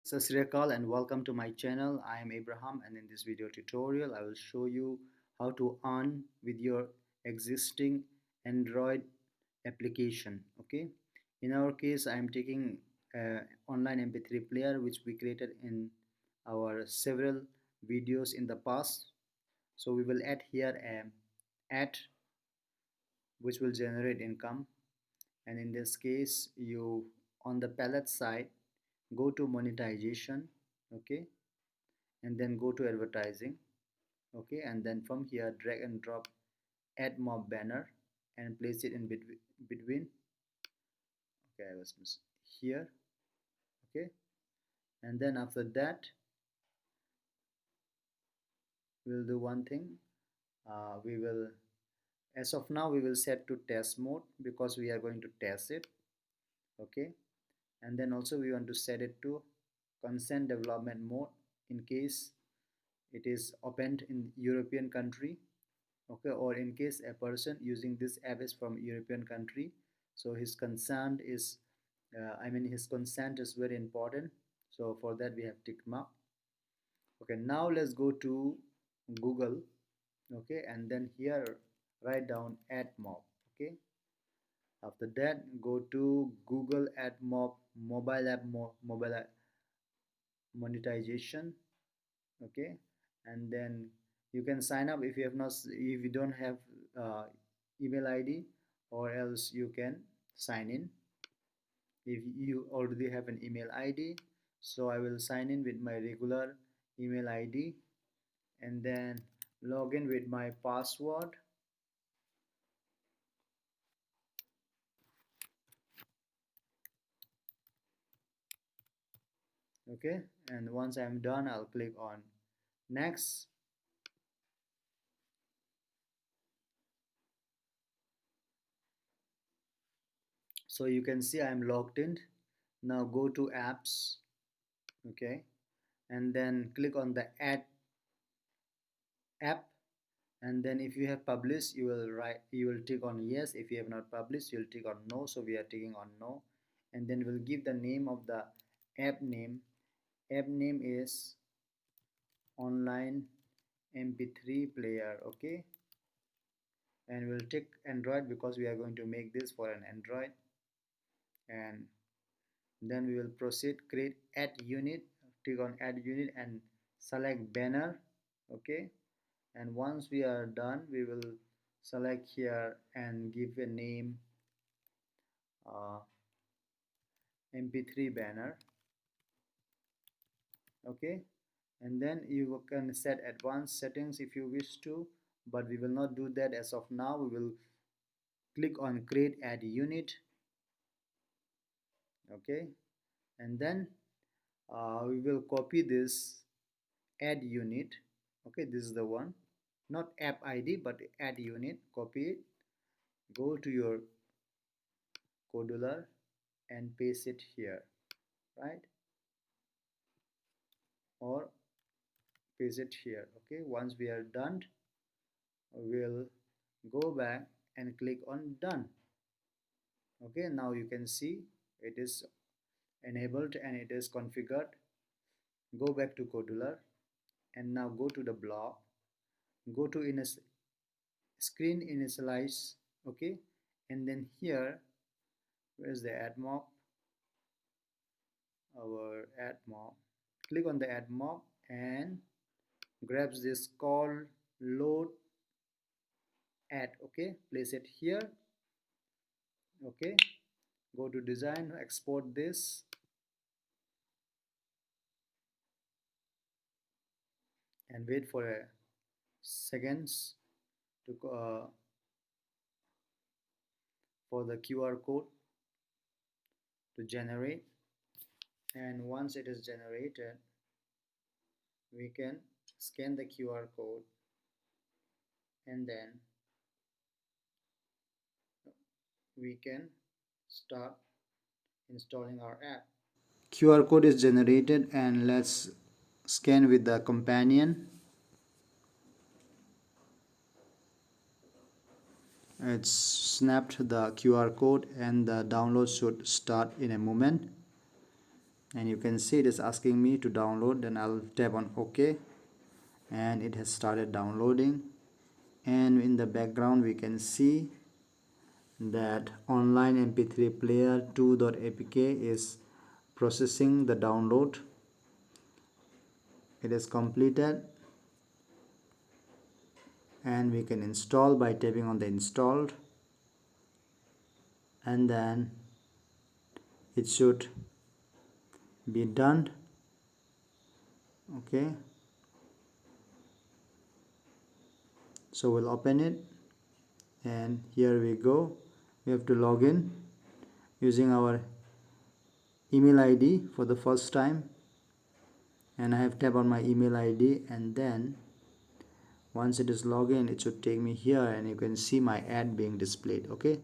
Sat Sri Akal and welcome to my channel. I am Abraham, and in this video tutorial I will show you how to earn with your existing Android application. Okay, in our case I am taking online MP3 player which we created in our several videos in the past. So we will add here an ad which will generate income, and in this case you on the palette side go to monetization. Okay, and then go to advertising. Okay, and then from here drag and drop AdMob banner and place it in between. Okay, I was here. Okay, and then after that we'll do one thing. We will, as of now, we will set to test mode because we are going to test it. Okay, and then also we want to set it to consent development mode in case it is opened in European country. Okay, or in case a person using this app is from European country, so his consent is his consent is very important. So for that we have tick mark. Okay, now let's go to Google. Okay, and then here write down AdMob. Okay, after that go to Google AdMob mobile app monetization. Okay, and then you can sign up if you have not, if you don't have email ID, or else you can sign in if you already have an email ID. So I will sign in with my regular email ID and then log in with my password. Okay, and once I'm done I'll click on next. So you can see I'm logged in. Now go to apps. Okay, and then click on the app, and then if you have published you will tick on yes. If you have not published you'll tick on no, so we are ticking on no. And then we'll give the name of the app name. App name is online mp3 player. Okay, and we'll tick Android because we are going to make this for an Android. And then we will proceed create add unit. Click on add unit and select banner. Okay, and once we are done we will select here and give a name uh, mp3 banner. Okay, and then you can set advanced settings if you wish to, but we will not do that as of now. We will click on create add unit. Okay, and then we will copy this add unit. Okay, this is the one, not app ID but add unit. Copy it, go to your Kodular and paste it here, right, or paste it here. Okay, once we are done we'll go back and click on done. Okay, now you can see it is enabled and it is configured. Go back to Kodular and now go to the block, go to screen initialize. Okay, and then here, where's the AdMob, our AdMob, click on the AdMob and grabs this call load add. Okay, place it here. Okay, go to design, export this, and wait for a seconds to for the QR code to generate. And once it is generated we can scan the QR code and then we can start installing our app. QR code is generated and let's scan with the companion. It's snapped the QR code and the download should start in a moment. and you can see it is asking me to download. Then I'll tap on OK, and it has started downloading. And in the background we can see that online mp3 player 2.apk is processing the download. It is completed, and we can install by tapping on the installed, and then it should be done. Okay, so we'll open it, and here we go. We have to log in using our email ID for the first time, and I have tapped on my email ID, and then once it is logged in, it should take me here, and you can see my ad being displayed. Okay,